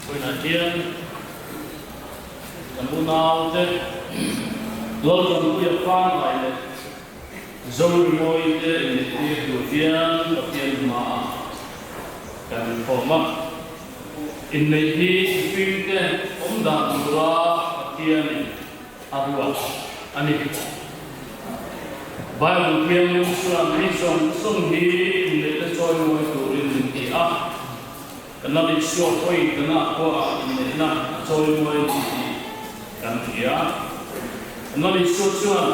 When I hear the moon out, Lord, we are far by the zone in the European Pathian and former. Inneih field Omda Pathian Arwa Ani Bible Pian Suram Hison Sunghi in the soil to in the Biak. Another short way to not go out in the soil way and Biak. Another short one.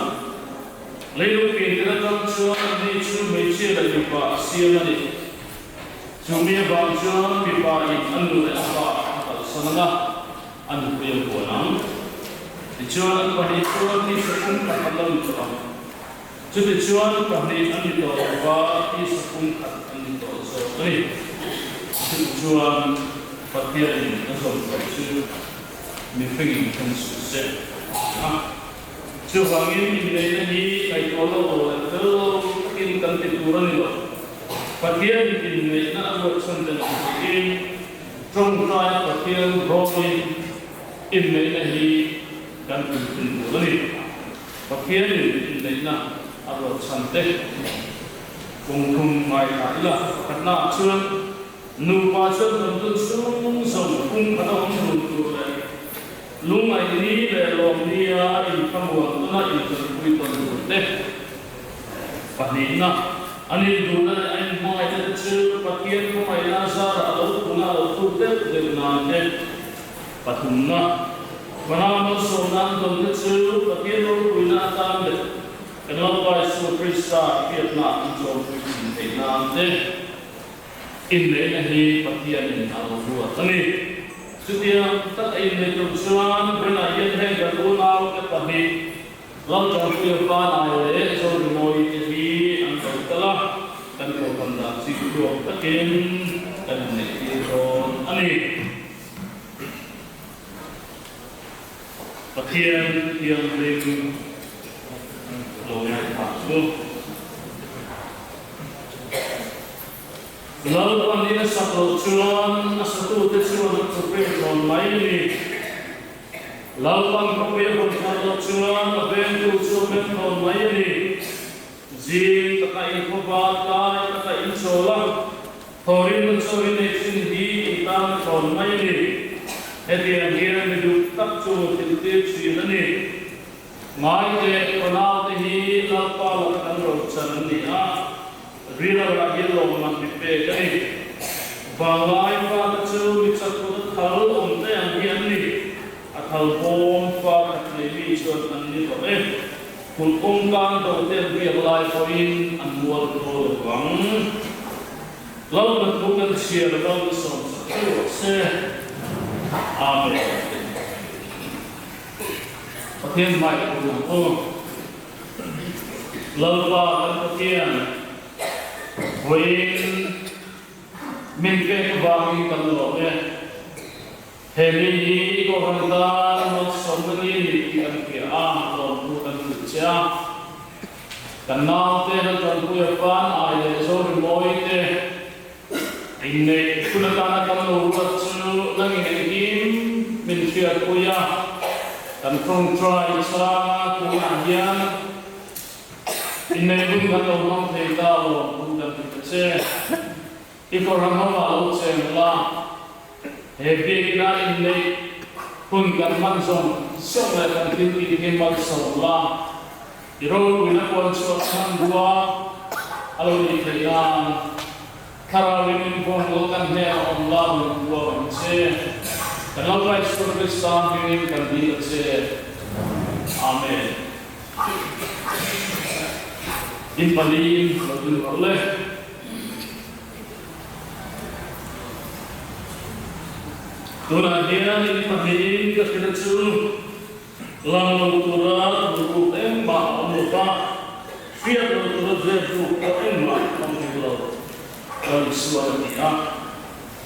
Later, in the junction, they should make sure that you pass here. Sumia bangsa bipari anu eswa sananga anu puyang kuanang. Dicuan pada dicuan di sepung katalam cuam. Jadi dicuan pada anu itu apa di sepung katalam itu so. Ini dicuan Pathian asal itu mifing konsusen. Cuangin ini kayak kalau kita tiduran itu. Pathian in na work something in from try Pathian growing in Inneih dan in Pathian in na work something kung mai la karena chuan nu pa chuan tun sung sung kung kata hom tu lungai ni le lom nia in kamuang na in kui ton te panina Ani duna ai mai te chu Pathian ko mai na sa alo kuna alo tu te na te patumna mana malsawmna don te chu Pathian ro kuna ta le kana ba su Krista Vietnam jo te na te Inneih Pathian alo ru ani sudia ta ai ne tu suan bena yen he ga tu na te pahi lam jam pu pa na le so moi te Khatla dan Kohhran siku Pathian dan Inneih ani Pathian yang bring loyal pasku lalu pandina satu cuan satu tecuan terperon maini lalu pangkapnya berkata cuan bentuk cuan maini Zin takai kubata takai sola, thorin mensorin eksin di itam kon maini, hedian dia hidup tak cukup titik sini. Mai te kenal tehi lapal kan roksan dia, rila lagi loman dipe jadi, balai pada cu bisa kuat hal onte yang dia ni, atau bom pada lebih cuman ni boleh. Kulkung kan dokter biarlah poin anwar doang, lalu bentukkan siapa lalu se, amin. Pathian mai kulkung, lalu bahan Pathian, poin mingke kebangi kalau Heli Kohhran malsawmna ni kian Biak lalu Kanal te na tanpuya pan ay so moi te inne kunatana kan urat su lang ingin min fiat kuya kan from try sa kuyan inne bun kan umam te talo bukan se Kohhran hawa se la hebi na inne kun kan mansong so na kan tinti ke malsawmna Iro wina kuan suasan dua alo di kailan karawin pun lokan he Allah dua se kalau baik seperti samping kan dia se amin impalin betul oleh Tuhan dia impalin kekedacu lalu turut buku tembak muka fiat turut buku tembak menjual dari suara dia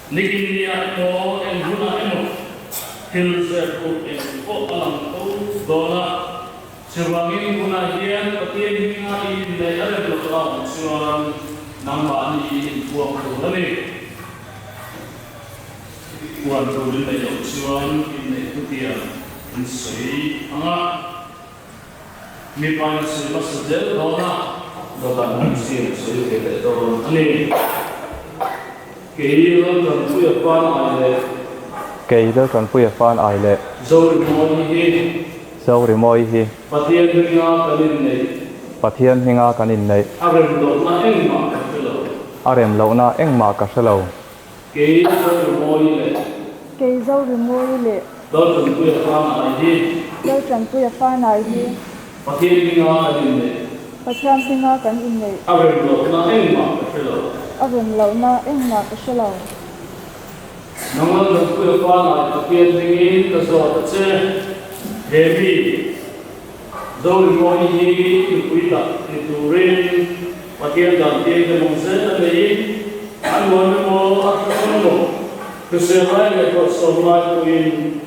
nikin dia ko guna emo hil buku ko alam ko dola sebangin guna dia Pathian ngai le ada belakang suara nama ni buat ko ni chuan tu din nei lo chuan in nei tu tia in sei anga mi pa na se ba se del do na do ta na si sei ke le do ani ke lo kan pu ya pa na le ke lo kan pu ya pa ai le zo ri moi hi Pathian hinga kanin nei Pathian hinga kanin nei arem lo na engma ka lo arem lo na engma ka selo ke zo ri moi le do kan pu ya pa na hi Pathian hinga kanin nei Pathian hinga kanin nei arem lo na engma ka lo Nangal ku pa na Pathian tingin ka so ta che heavy do mo hi ku ta ni turin Pathian dan te de mo se nei an mo a mo ku se lai le ko so mai ku in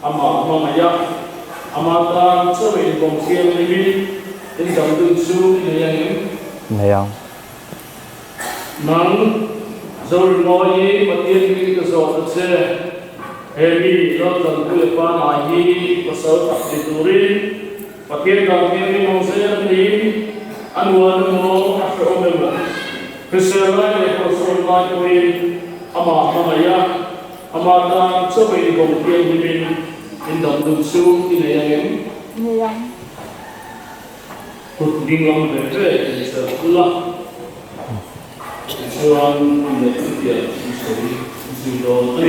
ama ma ya ama ta so in bom siang ni in dang tu su ni yang nang Zor moi Pathian ki ka so se heavy lo tan ku pa na hi ko so ta ni turin Pathian dan te ni mo se ni an mo a so me mo ku se lai le ko so mai ku in ama ma ya ama ta so be ni bom siang ni in dang tu su ni yang Put ding long de ni sa kula Chuan ni dia sorry zero 3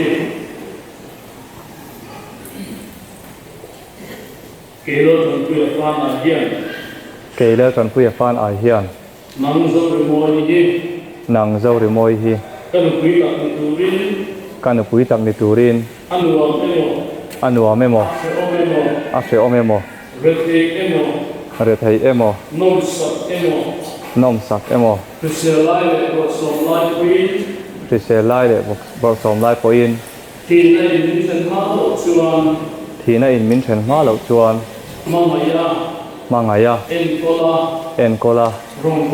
Kelo tan ku ya pa na hian ke lo kan pu ya pa ai hian nang zo ri moi hi kan pui tak ni turin anua memo a se o memo re thei emo nom sak emo se lai le ko som lai pui ri se lai le bor som lai po in ti nei ni sen ma lo chuan thi na in min then ma lo chuan ma nga ya en kola rong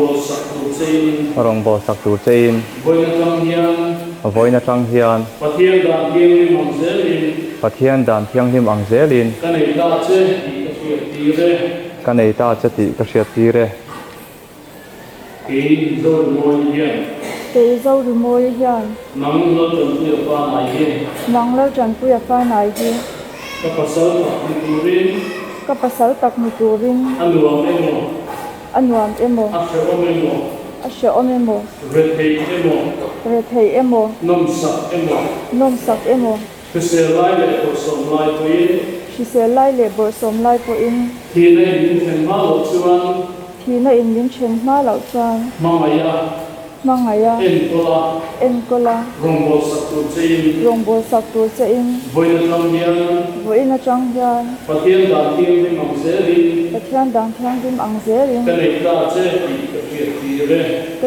bo sak tu chein voina tang hian Pathian dan thiang lim ang zelin kanei ta che ti ka hriat ti re ke zo ri moi hian nang lo tan pu ya pa na hi ka pasal tak ni turin anuam emo a se o memo re thei emo nom sak emo She se lai le bor som lai po in thi na in min chen ma lo chuan ma nga ya en kola rong bo sak tu che in voina chang hian Pathian dan thiang dim ang zerin ka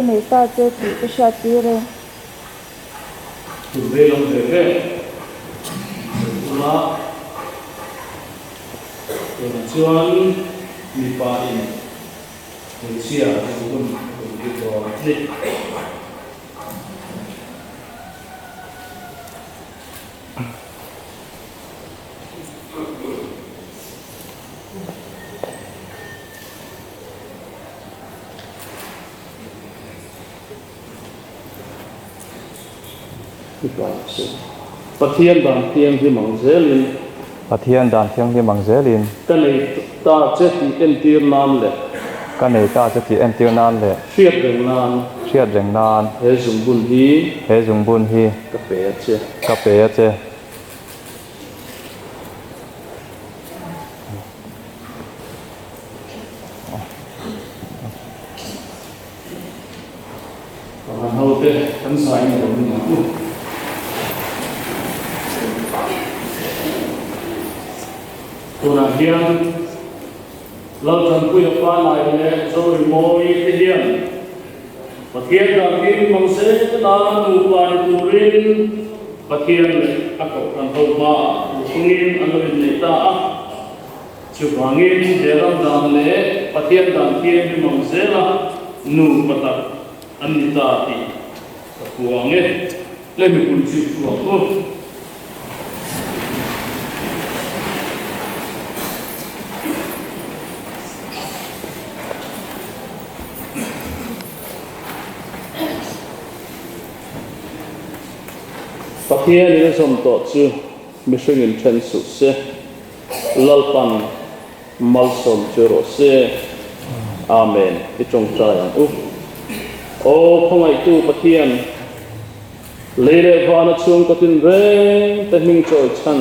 nei ta che ti ka sha ti re tu ve long de chuan mi pa in chia kun ki to ni Pathian dan thiang hi mang zelin kan nei ta che ti en tir nam le Siat reng nan he zung bun hi ka pe che hote kan sai ni tuna hian lo tan pu ya pa lai le zo ri moi te hian Pathian da kin mang se na nu pa ni turin Pathian le a ko kan ho ma sungin anu ni ta a chu bangin de ram dan le Pathian dan kin mang se la nu pata anita ti kuange le mi kun chi kuang Pathian in som to chu mission in chen su se lalpan malsom churo se amen itong tayang o khongai tu Pathian leire vana chung katin reng ta hing choi chan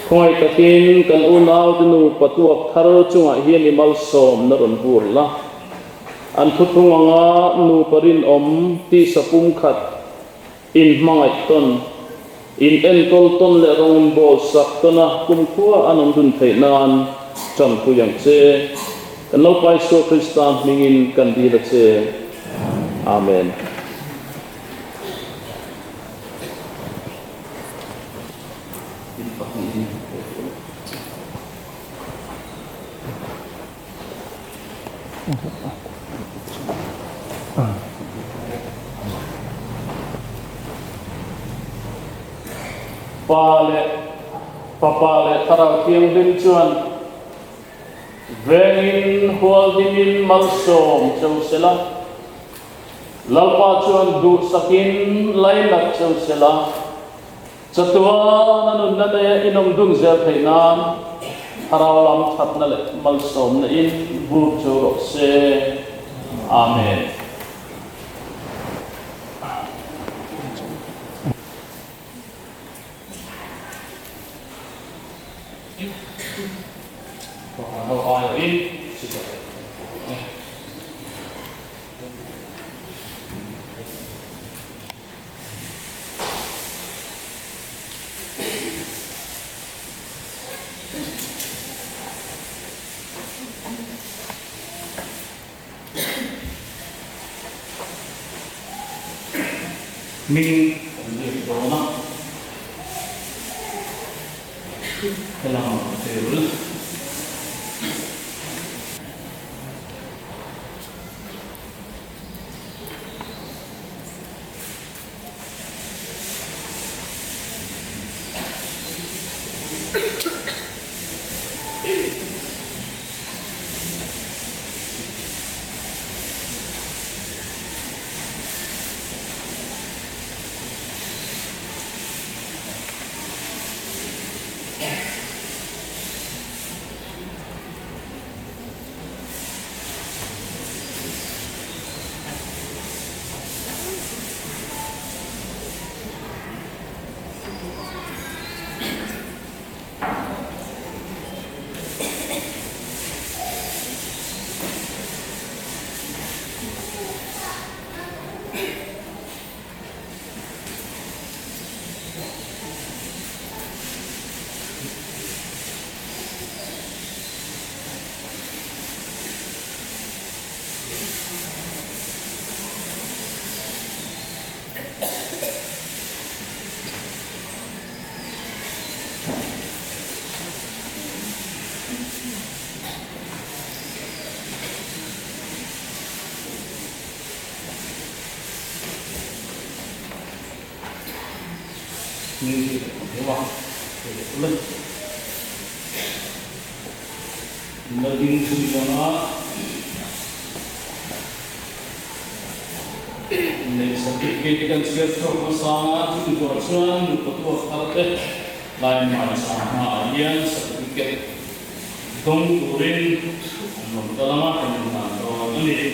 khongai takin kan unau tinu patuak thar chunga hian i malsom na ron bur la an thuthunganga nu parin om ti sapum khat in mangai ton in entol ton le rong bo sak tona kum khua anon dun thei nan cham pu yang che kan lo pai so Kristan mingin kan di la che amen Papale tarau tiang din chuan vengin hual dimin malsom chau sela lalpa chuan du sakin lainak chau sela chatua nanun nanaya inom dung zel theinan tarau lam thatna le malsom na in bu chau se amen mình được đó mà cái nào đều như thế vào lên nó đi cho nó nên sẽ cái cần sẽ trong sáng chúng tôi xuân có tổ hợp thế lại mà sáng yên sẽ cái công turin nó đó là cái nào đó này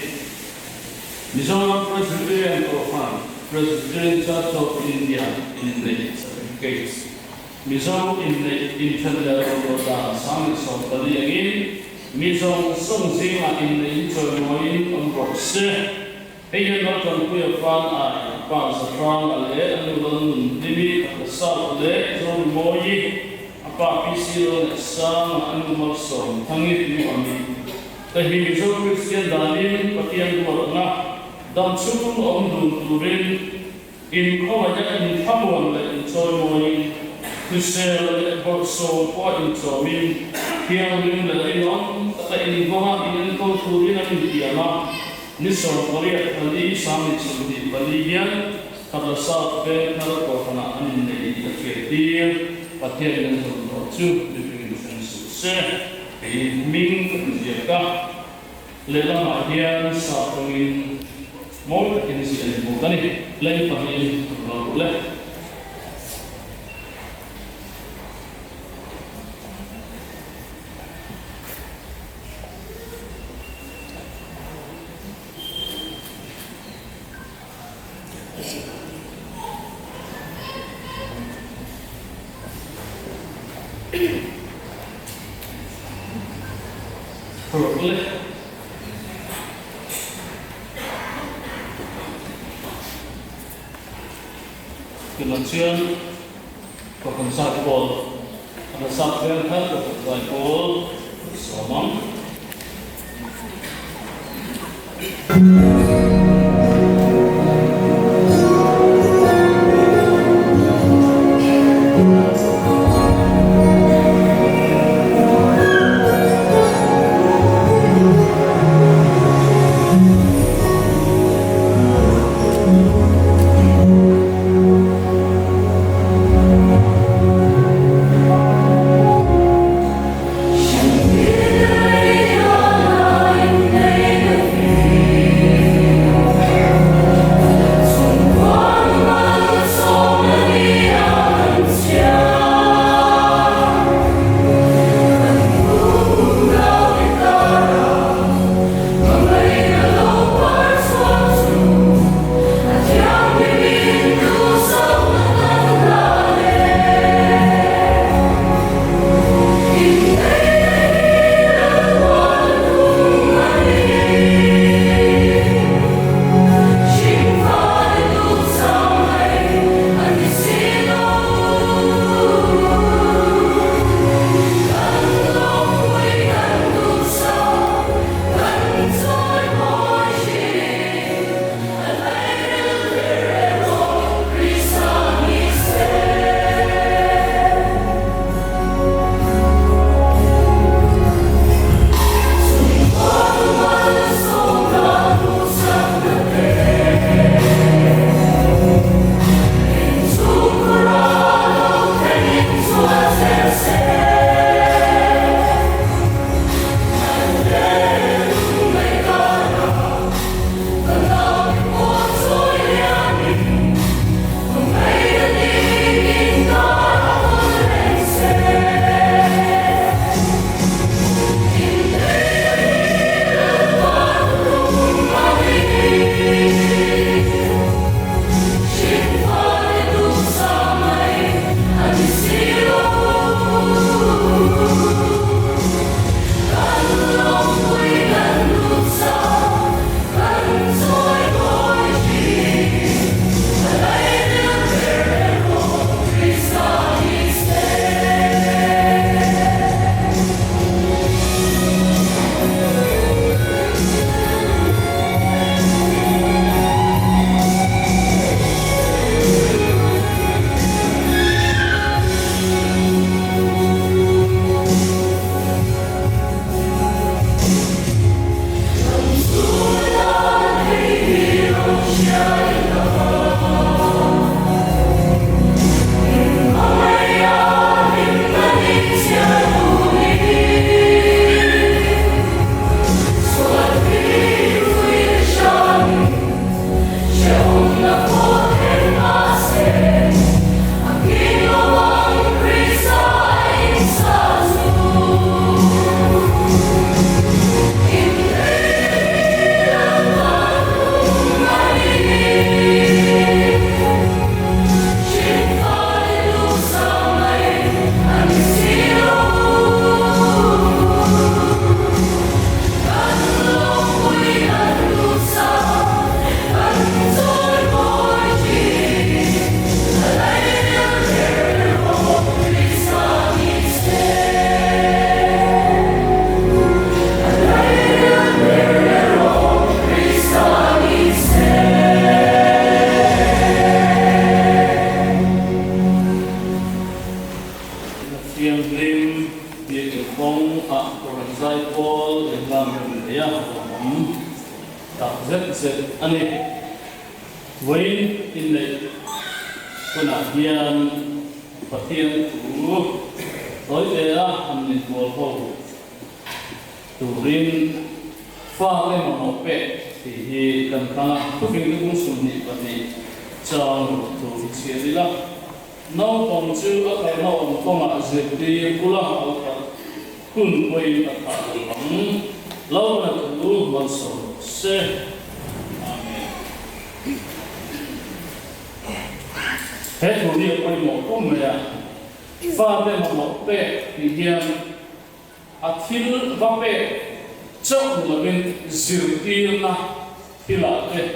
Mizoram Presbyterian Kohhran Presbyterian Church of India Inneih certificates. Mizoram Inneih Internal Roda Sami Sotali again. Mizoram Songzima Inneih Choimoin Ambrose. Hey, not on Kuya Fan, Pan Safran, Ale, and London Dimi, the South Ale, Zon Moyi, Apa Pisiro, Sang, and Malsom, Tangit Yuami. The Himizo Christian Danin, Pathian Morna. Dan chung om dun turin in komaja in famuan le in choi moi kusel le borso po in chomin hiang lim le in on ta in goha in ko turin an diama ni so korea ali sami chudi balian kada sa Vengthar Kohhran an nei ta ketir Pathian in so chu living in se in ming ka le la ma hian sa pungin mỗi cái gì cũng có này lấy phần này rồi lấy Probably. Kailangan pagkonsapol ang nasakyan ka pagkonsapol somang Inneih Pathian Pathian tối thế anh nên mua khâu turin pha lên một hộp bẹ thì cần khang thuốc viên cũng sụn nhị và nhị cho thủ chia đi lắm nó còn chưa ở cái nó còn mà dệt đi cũng là ở cái kun quay là cả lắm lâu là đủ mà sổ xe hết thủ địa quay một cũng mày à pha te mà một pe thì hiền thil và pe chọn là bên dìu tiền na thì là thế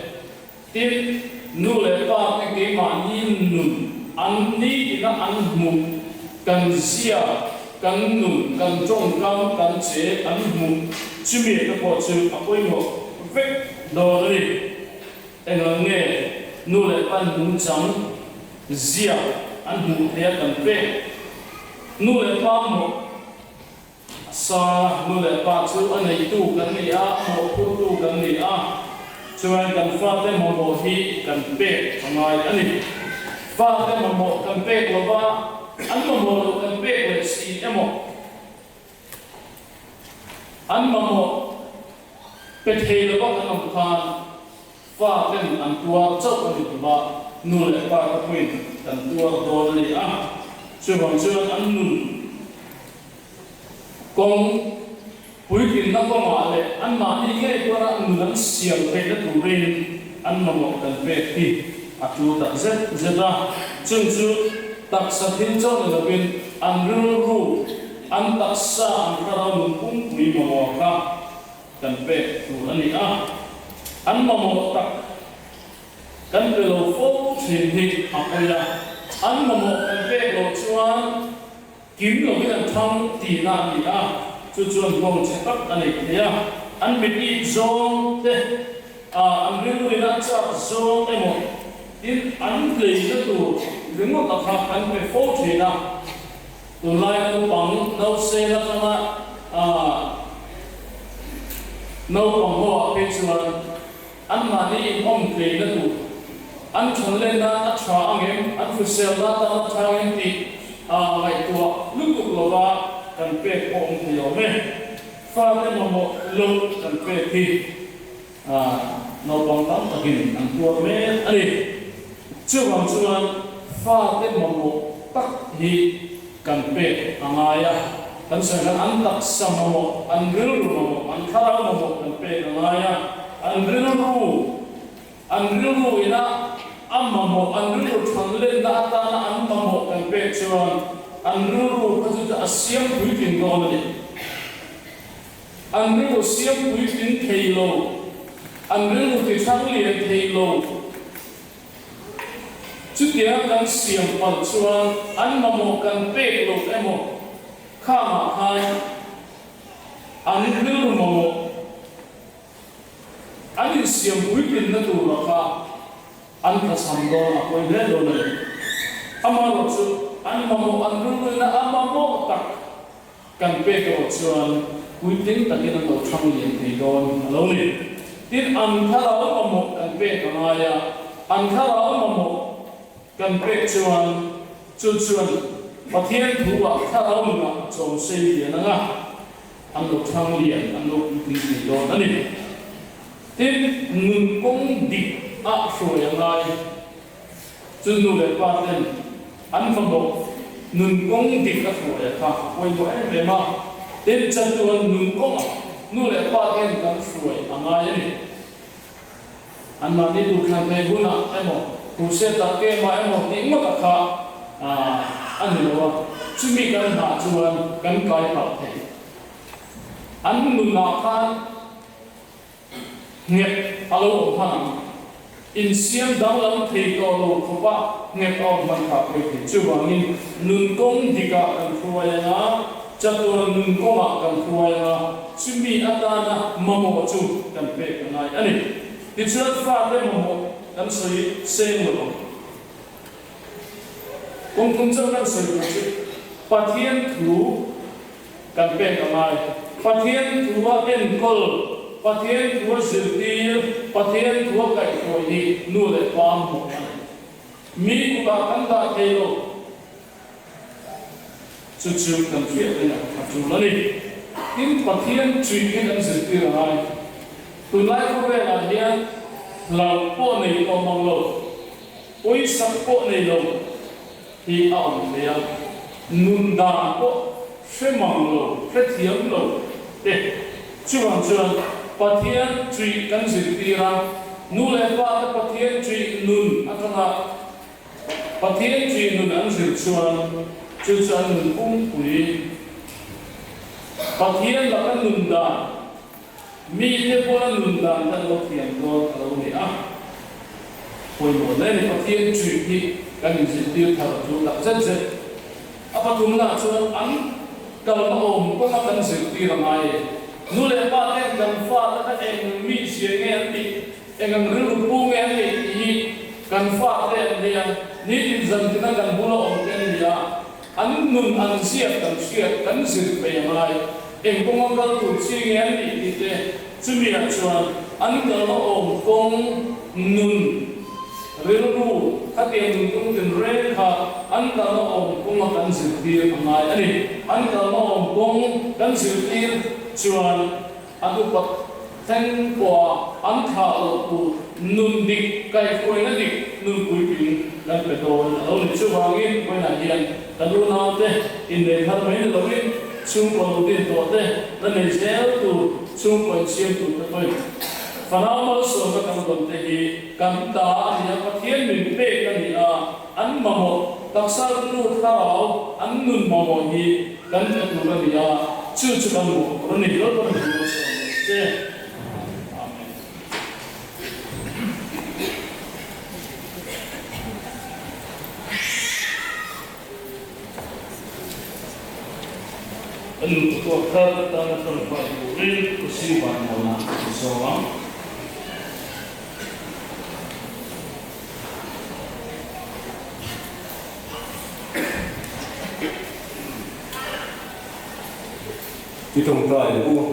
tiền nu lệ ba cái mà nhìn nụ ăn ní thì nó ăn mù cần xia cần nụ cần trông cần cần chế ăn mù chú miệng nó bỏ chữ à quên hộ vết đồ đi anh nghe nu lệ ba mù trắng xia ăn mù thế cần pe nu lệ ba một sa nu lệ ba chú anh ấy tu cần gì một tu cần gì cho anh cần pha thêm một hi cần pe thằng này anh ấy pha thêm một cần pe của ba anh một cần pe của si em một anh một pe thề là có anh khan pha thêm anh tua chốc anh của ba nu lệ ba cái quyền cần tua đồ này cho anh nu con cuối cùng nó có mà lệ anh mà đi nghe qua là người xiềng về đất thủ bên anh mà một lần về thì chú ta rất ra chương chú đặc sắc thiên cho người bên anh ru anh đặc sa anh ta ra một cũng quý mà một cả cần về thủ anh ấy anh mà một đặc cần về lâu phố truyền hình học là anh mà một cần về lâu chuan kiếm được cái thằng tỉ nạn gì chú chuẩn bông sẽ tắt anh ấy thế anh biết đi zone thế anh biết người ta chắc zone em một tin anh lấy cái tủ đứng một tập hợp anh phải phô thế nào tủ lại anh bằng đâu xe là nấu bằng hoa bên chuan anh mà đi ông lấy cái tủ anh chọn lên là trả anh em anh phải sell là trả anh em thì ngày tua lúc tục là cần pe ôm thì ở bên pha cái một lô cần pe thì nó bằng tắm ta hình ăn tua bên ấy chưa bằng chưa pha cái một tắc thì cần pe ngay cần sẽ là ăn tắc sam một ăn grill một ăn khara một cần pe ngay ăn grill ina amma mo ăn grill thằng lên đã ta ăn một cần pe chưa anh rưu có chút xiêm quý tiền con này anh rưu xiêm quý tiền thầy lô anh rưu thì sáng liền thầy lô chút kia đang xiêm bằng chuan anh mà một cần bê lô em một khá mà hai anh rưu mà một anh đi xiêm quý tiền nó tù là khá anh ta sắm đó là quay lên rồi này anh mà một chút anh mà một anh luôn là anh mà một tắc cần pe cái chuan quy tính tất nhiên là trong liền thì còn lâu liền tin anh khá là một cần pe cái này anh khá là một cần pe chuan Pathian thủ khá là một trong xây liền nga anh lúc trong liền anh lúc quy tính thì còn anh tin ngừng công địch rồi ngay cho nên là quan trọng anh phong độ nương công đi các phụ đề khác quay quay về mà đến chân tuần nương công nương lại qua cái các phụ anh ai vậy anh mà đi du khách về buôn em một tu sẽ tập cái mà em một những mất cả anh hiểu không chú mi cần hạ chuan cần coi học thế anh nương nào khác nghiệp alo hàng in xiêm đóng lắm thì có lô không ba nghe con bằng cả cái thì chưa bằng in nương công thì cả cần phơi ngã chắc tôi nương công à cần phơi ngã chuẩn bị ăn ta na mamo chu cần pe cái này anh ấy thì chưa pha cái mamo cần sấy sen rồi công cho cần sấy rồi Pathian thủ cần pe cái này Pathian thủ ba en col Pathian thua dự tiêu, Pathian thua cậy khỏi đi, nu lại qua một ngày. Mi của bà khán giả thầy lộ, chú cần thiết đây là chú là đi. Nhưng Pathian truy cái cần dự tiêu là ai? Từ nay có vẻ là hiện là bộ này có mong lộ, ôi sắc bộ này lộ, thì ổng này nôn đà bộ, sẽ mong lộ, sẽ thiếm lộ. Để chú bằng trường Pathian truy kan zirtira nu le pa ta Pathian truy nun atanga Pathian truy nun an zir chuan chu chuan nun pung pui Pathian la kan nun da mi te bola nun da tan lo thiam do alo ni a poi mo le ni Pathian chui hi kan in sin tir thar chu tak chen chen apa tum na chuan an kal ma om ko ma kan sin tir mai nu le pa te kan fa ta ka eng mi sia nge ti eng ang ru pu nge ni hi kan fa te dia ni tin zam tin kan bulo om ken dia an nun an siat kan sir pe mai eng kong kal tu chi nge ni ti te chumi a chuan an kal ma om kong nun rilru khatien tung tin re kha an kal ma om kong kan sir tir mai ani an kal ma om kong kan sir tir chuan adu pat ten kwa an tha ku nun dik kai khoi na dik nun pui pin kan pe do lo ni chu wangin koi na hian kan lu na te in le thar mai lo ni chung ko din to te na ne zel tu chung ko chiam tu te koi fanama so ka kan kon te hi kan ta ya Pathian min pe kan ni a an ma mo taksal nu tharau an nun ma mo hi kan te tu kan ya chu kan mo ro ni lo ko ni so te anu ko ka ta na ton pa rin ko si ba na so wa itong tayo po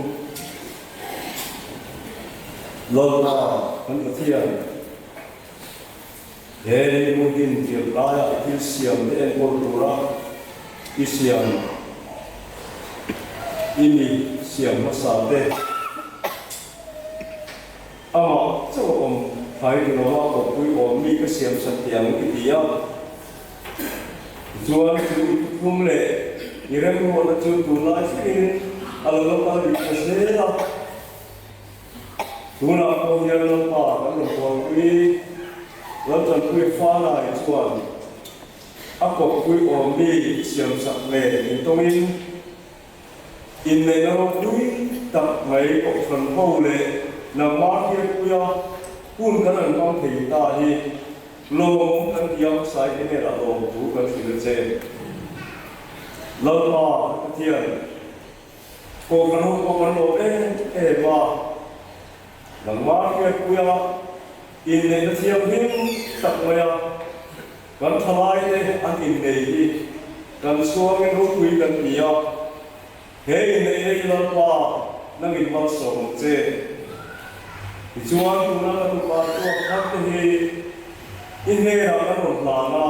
lola kan Pathian heri mungkin tiap raya Islam dan kultura Islam ini siang masade ama coba hai di rumah kopui omi ke siang setiang dia jual itu kumle ngira ko wala tu tulai sini alalo pa di kasera tuna ko ya no pa kan ko wi lantan ku fana ituan ako ku omi siam sakle intongin Inneih na dui tak mai Kohhran ho le na ma hi ku ya kun kan an kam thei ta hi lo kan diam sai ne la lo tu kan si che lo pa Pathian Kohhran ho ko kan lo e ma na ma hi ku ya Inneih na thiam him tak mai kan thalai ne an Inneih hi kan suang en ro kui kan dia hei nei la pa nang in malsawmna che chuan tu na tu pa tu khat hi Inneih ra kan ro la na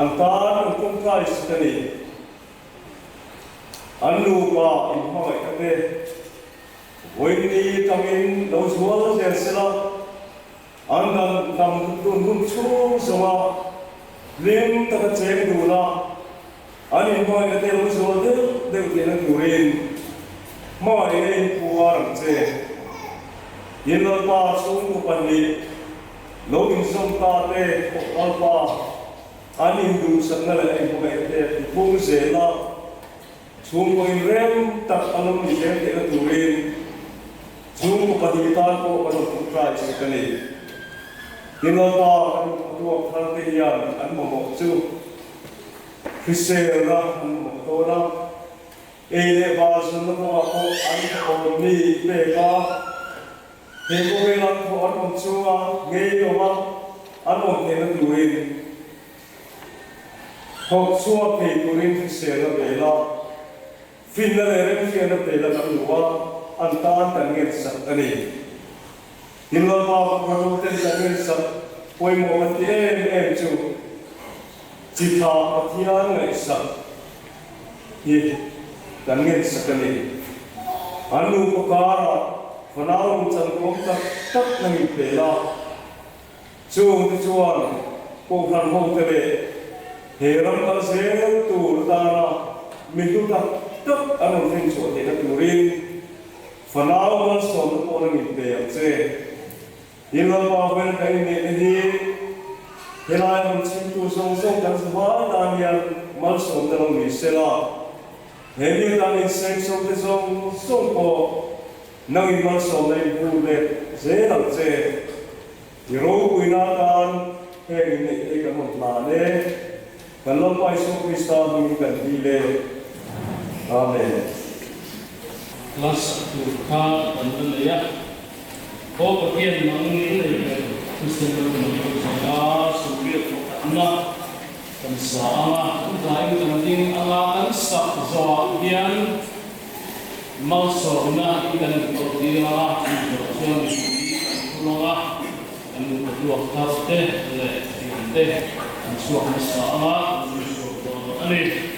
an ta nu kum kai stani an nu pa in hoi ka te oi ni tamin lo zual se sela an dan tam tu nun chu soma lim ta che du na ani hoi ka te lo zual de ke na turin ma e puar che yin lo pa sung ko pan ni lo in song ta te ko al pa ani du sang na le ko me te pung se la sung ko in rem tak alom ni ke na turin sung ko pa di ta ko pa ko try se ka ni yin lo pa ko khar te yan an mo chu Krisela an mo to na ele basun no ko an ko ni pe ka he ko he la ko an chua nge yo ma an mo te na tuin ho chua pe tuin se la be la fin na le fi na pe la ka luwa an ta tan nge sa ani in la ma ko ro te sa nge sa poi mo ma te em chu chi tha Pathian nge sa ye dan ngen sakali anu pakara fanau chan ko tak nang pela chu chuan Kohhran ho tele heram ka se tu dana mitu tak anu rin chu te na turin fanau man som ko nang pe che ila pa ben kai ne ni helai man chin tu song song kan sa dan ya malsawmna long ni sela hemi tang in seng song te song ko nang in malsawmna in bu le ze lang che ro kuina kan he in e kan mon la le kan lo pai so krista ni kan di le amen Kelas Kha dan ya. Oh Pathian mangin Kristen berumur saya sebut Allah dan sama dari penting Allah kan sak zoakian malsawmna ikan berdira yang Allah dan berdua karte le teh dan suah masalah ini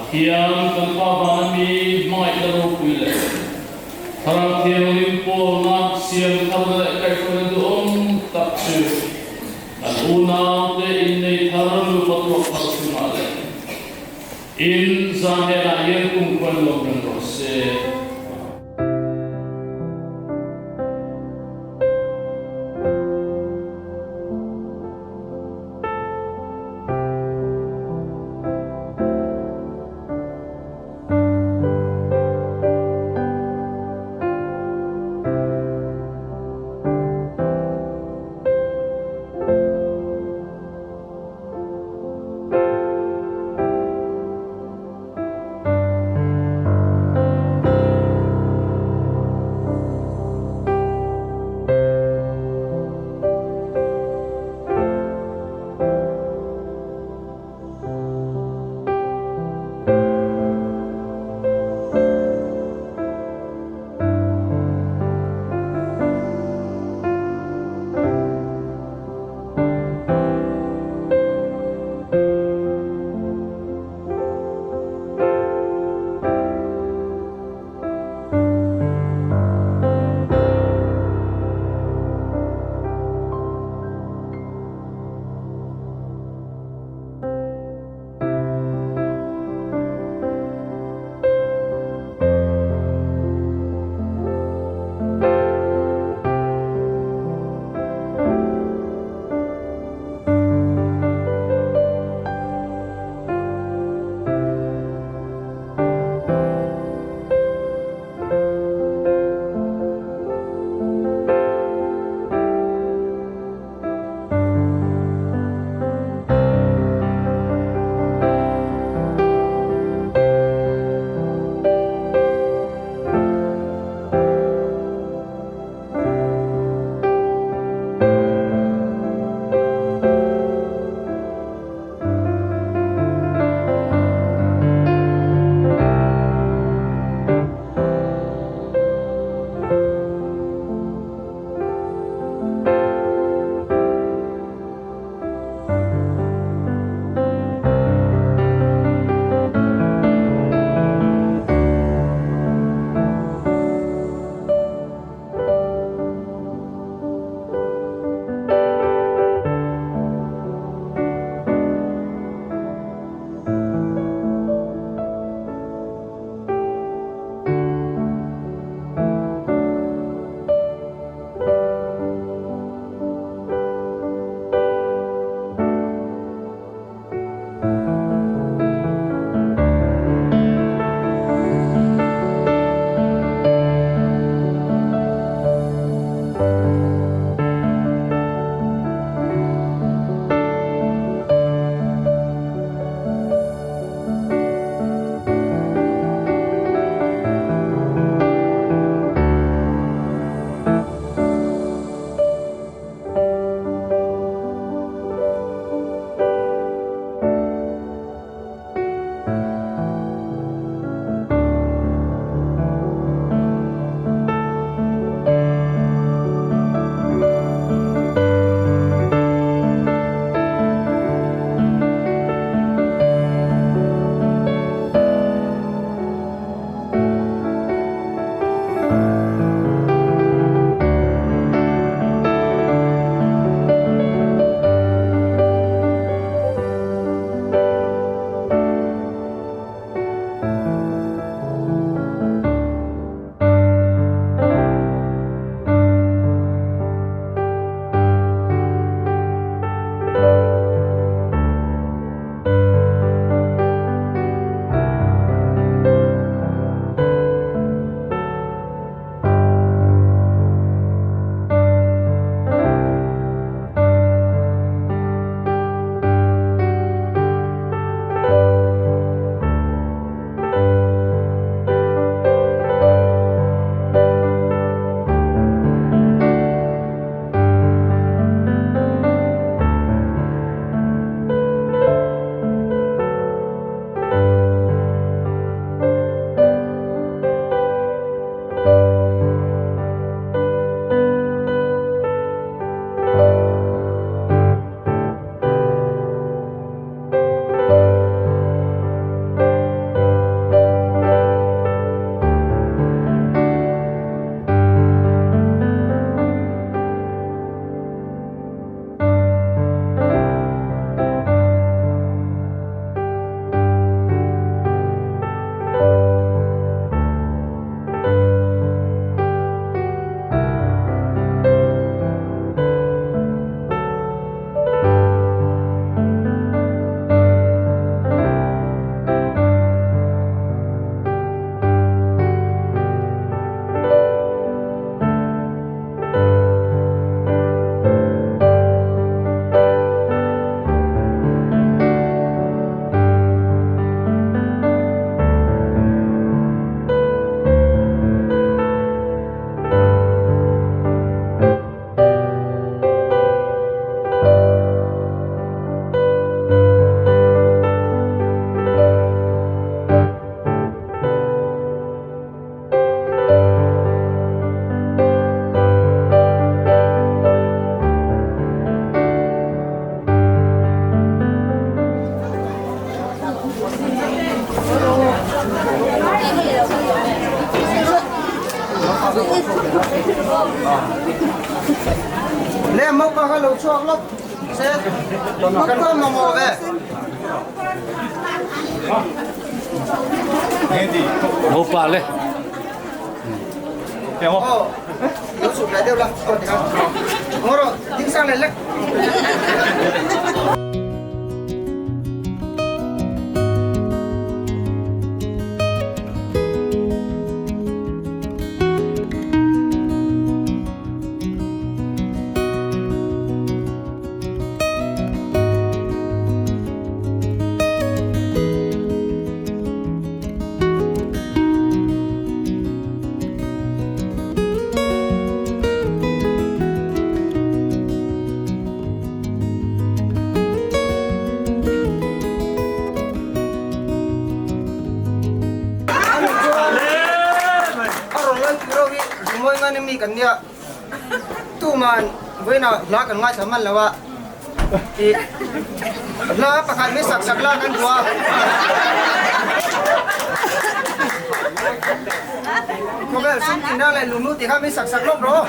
Pathian kan pahami mai dalam kuile. Harap tiang limpul nak siang khabar kai kuile doom tak cu. Dan una te Inneih tharam patwa khasumale. In zahera yang kumpulan lokal rose. le mốc ba cái lỗ chuột lắm sẽ mốc con mà mò về Mau pale. nó sụp lại đều là còn thì không ngồi rồi tiếng sang này lấy mi kan dia tu man với nào lá kan ngai saman lawa lá pakhat mi sak sak la kan dua ko ga sum tin da lai lu nu ti kha mi sak sak lom ro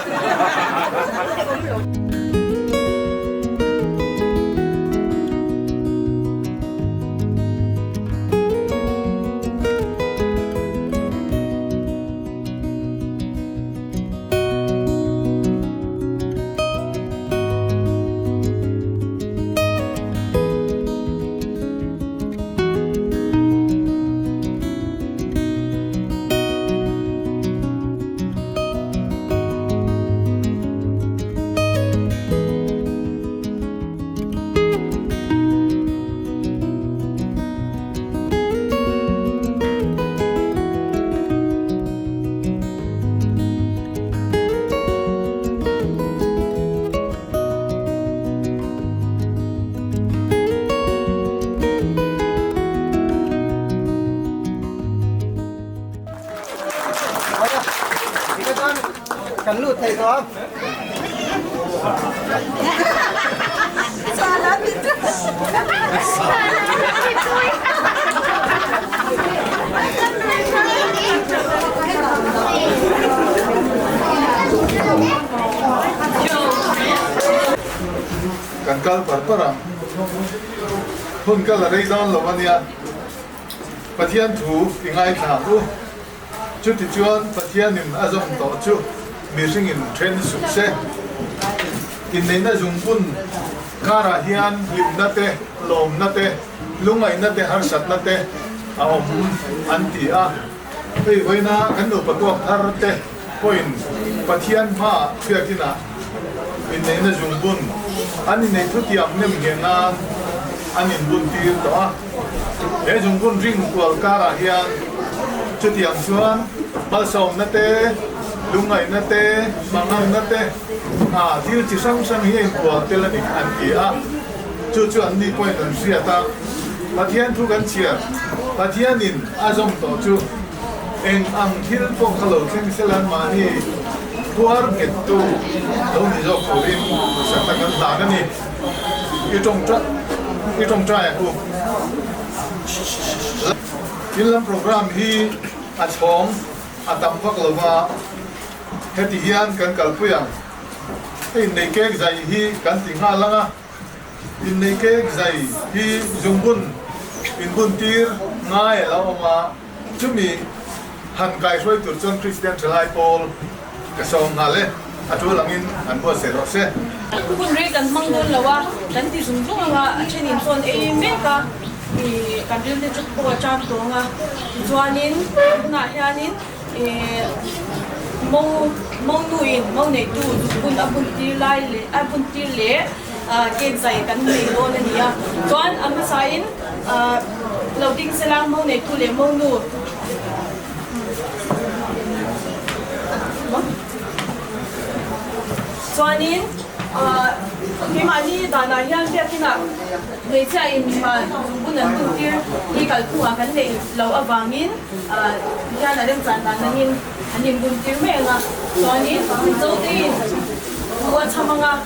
kan lut thầy đó kan kal parpara hun kal rei don lo mania Pathian thu ingai tha tu chu ti chuan Pathian in azom to chu mi ring in train su se in nei na jung pun kara hian lim na te lom na te lungai na te har sat na te a om an ti a ei hoina kan no patok thar te point Pathian ma fiakina in nei na jung pun ani nei thu tiam nem nge na anin bun tir to a e jung pun ring kwal kara hian chu tiam chuan malsawmna te lungai na te mangang na te thil chi sang sang hi kwal tel ani an ti a chu an ni point an sia ta Pathian thu kan chia Pathian in azom to chu eng ang thil pong khalo thing selan mani puar get tu lo ni zo ko rin sa ta kan ta ni i trong trai ku in program hi a chong atam vak lova heti hian kan kalpuyang in nei ke zai hi kan tinga langa in nei ke zai hi jungbun in bun tir ngai lawma chumi han kai soi tur chon Christian chalai Paul ka song ngale atu langin an bo se ro se kun re kan mangdon lawa kan ti sung sung nga chenin son e meka i kan rin te chuk po cham to nga chuanin na hianin e mong nuin mong nei tu kun apun tir lai le apun tir le ke zai kan nei lo na nia chuan ama sain loading selang mong nei tu le mong nu chuanin khi mà đi đàn này hiện tại khi nào người chơi mà cũng nên tu tiên đi cái khu à cái này lâu ở vàng in hiện là đang賺đàn này anh em tu tiên mấy nga cho nên dấu tin mua chăm nga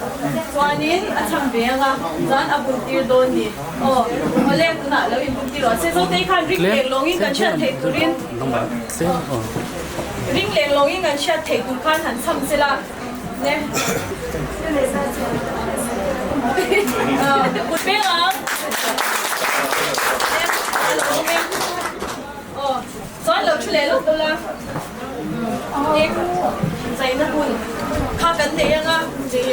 cho nên anh chăm bé nga dàn ở tu tiên đôi đi mà lên cũng là lâu in tu tiên rồi sẽ dấu tin khai riêng long in cái chuyện thế tu tiên ring leng longin ngan sha thei tu khan han cham sela ne kut pe nga so lo chule lo to la ek sai na kun kha kan de nga je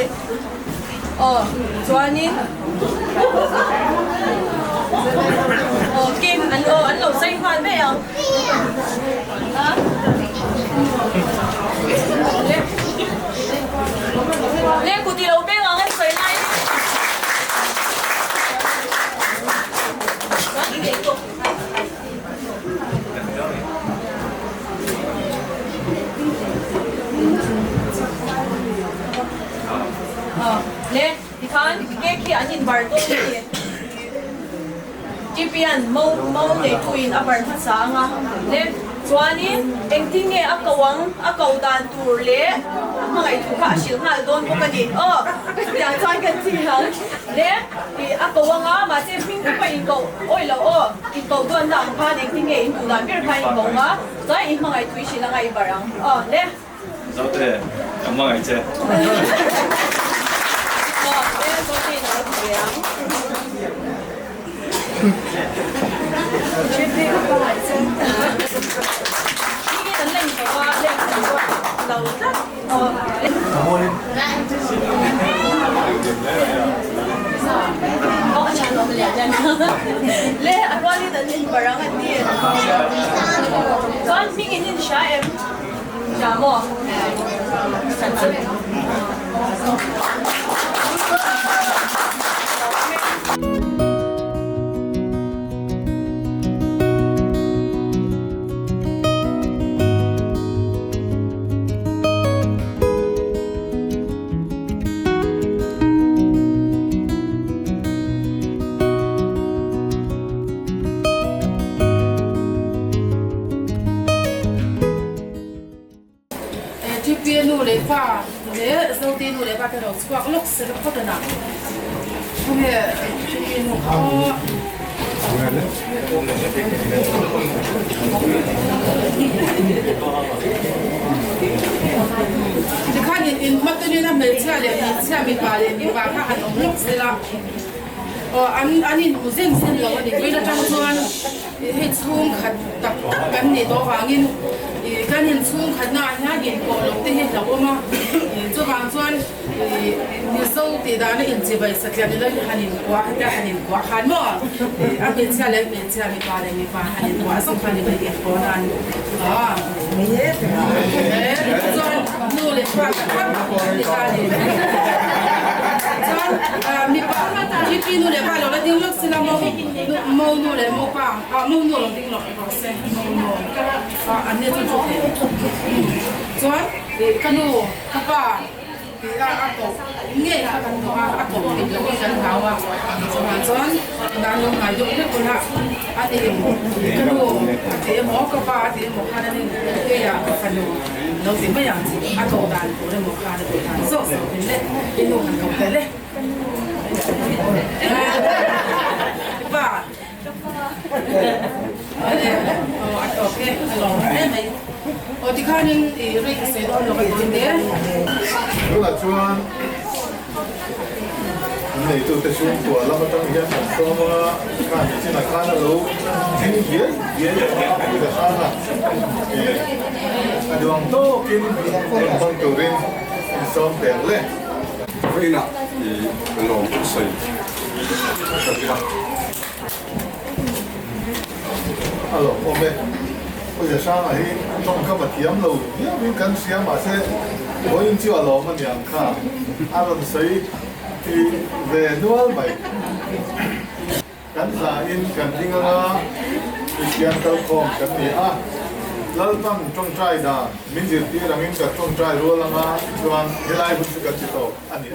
chuanin kim anh lo xây khoan vậy không lên cụ tỷ lâu bên anh xây này lên thì khan cái kia anh nhìn bar tôi đi Pathian mau để tuin abar phát sáng à lên chuanin anh tin nghe akau dan tur le mà ngày thu cả xíu nào đón một cái gì nhà trang cái gì hả lên thì akau nga mà xem phim cũng phải cầu ôi lâu cầu đón làm pha anh tin nghe anh tu dan biết pha cầu nga rồi anh mà ngày thui xíu là ngày barang lên sao thế cảm ơn anh chị lên tôi tin là thế 이게 전랭 저와 랭 나오다 잘 넘으려잖아 레 아로니 던진 바랑은 니 전 핑이는 샤엠 자모 잔스 네, 저기 노래 밖에서 수학 럭스를 퍼드나. 그게 이제 가긴 맞더니나 매치하려 치아미 바래 바가 한 럭스라. 아니 무슨 생각이 왜나 장소한 해충 갔다 갔니 너 방인 cái hình xuống khả năng nhá nhìn cổ lục thì hiện là ôm mà cho bằng xuân như sâu thì đã nó in chỉ vậy sạch sẽ nên hành quá hành mà anh biết sao lấy biết sao mình phá hành quá xong hành vậy đẹp quá anh xuân nuôi để phá cả thì ta để xuân mình phá chỉ khi nuôi để phá rồi là tiếng nước xin làm mau nuôi để mau phá mau nuôi là tiếng lọc có xe mau nuôi anh ấy cho John, kanu apa? Dia aku nghe aku itu kan tahu John, dan yang ngajuk itu pun ada kanu dia mau apa dia mau kan ini dia kanuเราสิ่งไม่อย่างaku dan orang mau kan itu kan so ini kan kau boleh apa oke kalau thì khai nên rồi sẽ đón được cái vấn đề. Đó là chuan này tôi tập trung của làm trong hiện sản xuất mà khai chỉ là khai là lâu chính nghĩa là khai là đường to kinh con tàu rin xong đẹp lên. Vậy nào thì lòng sấy alo ok bây giờ sáng này trong các vật tiệm lâu nhiều những cần xem mà sẽ có những chiếc alo mà nhàng khá alo sấy thì về nuôi mày cần là in cần đi ngang Christian Telcom cần gì lal tam trong trai da mình chỉ đi rằng in cả trong trai luôn là mà cho anh helai cũng sẽ cần chỉ to anh đi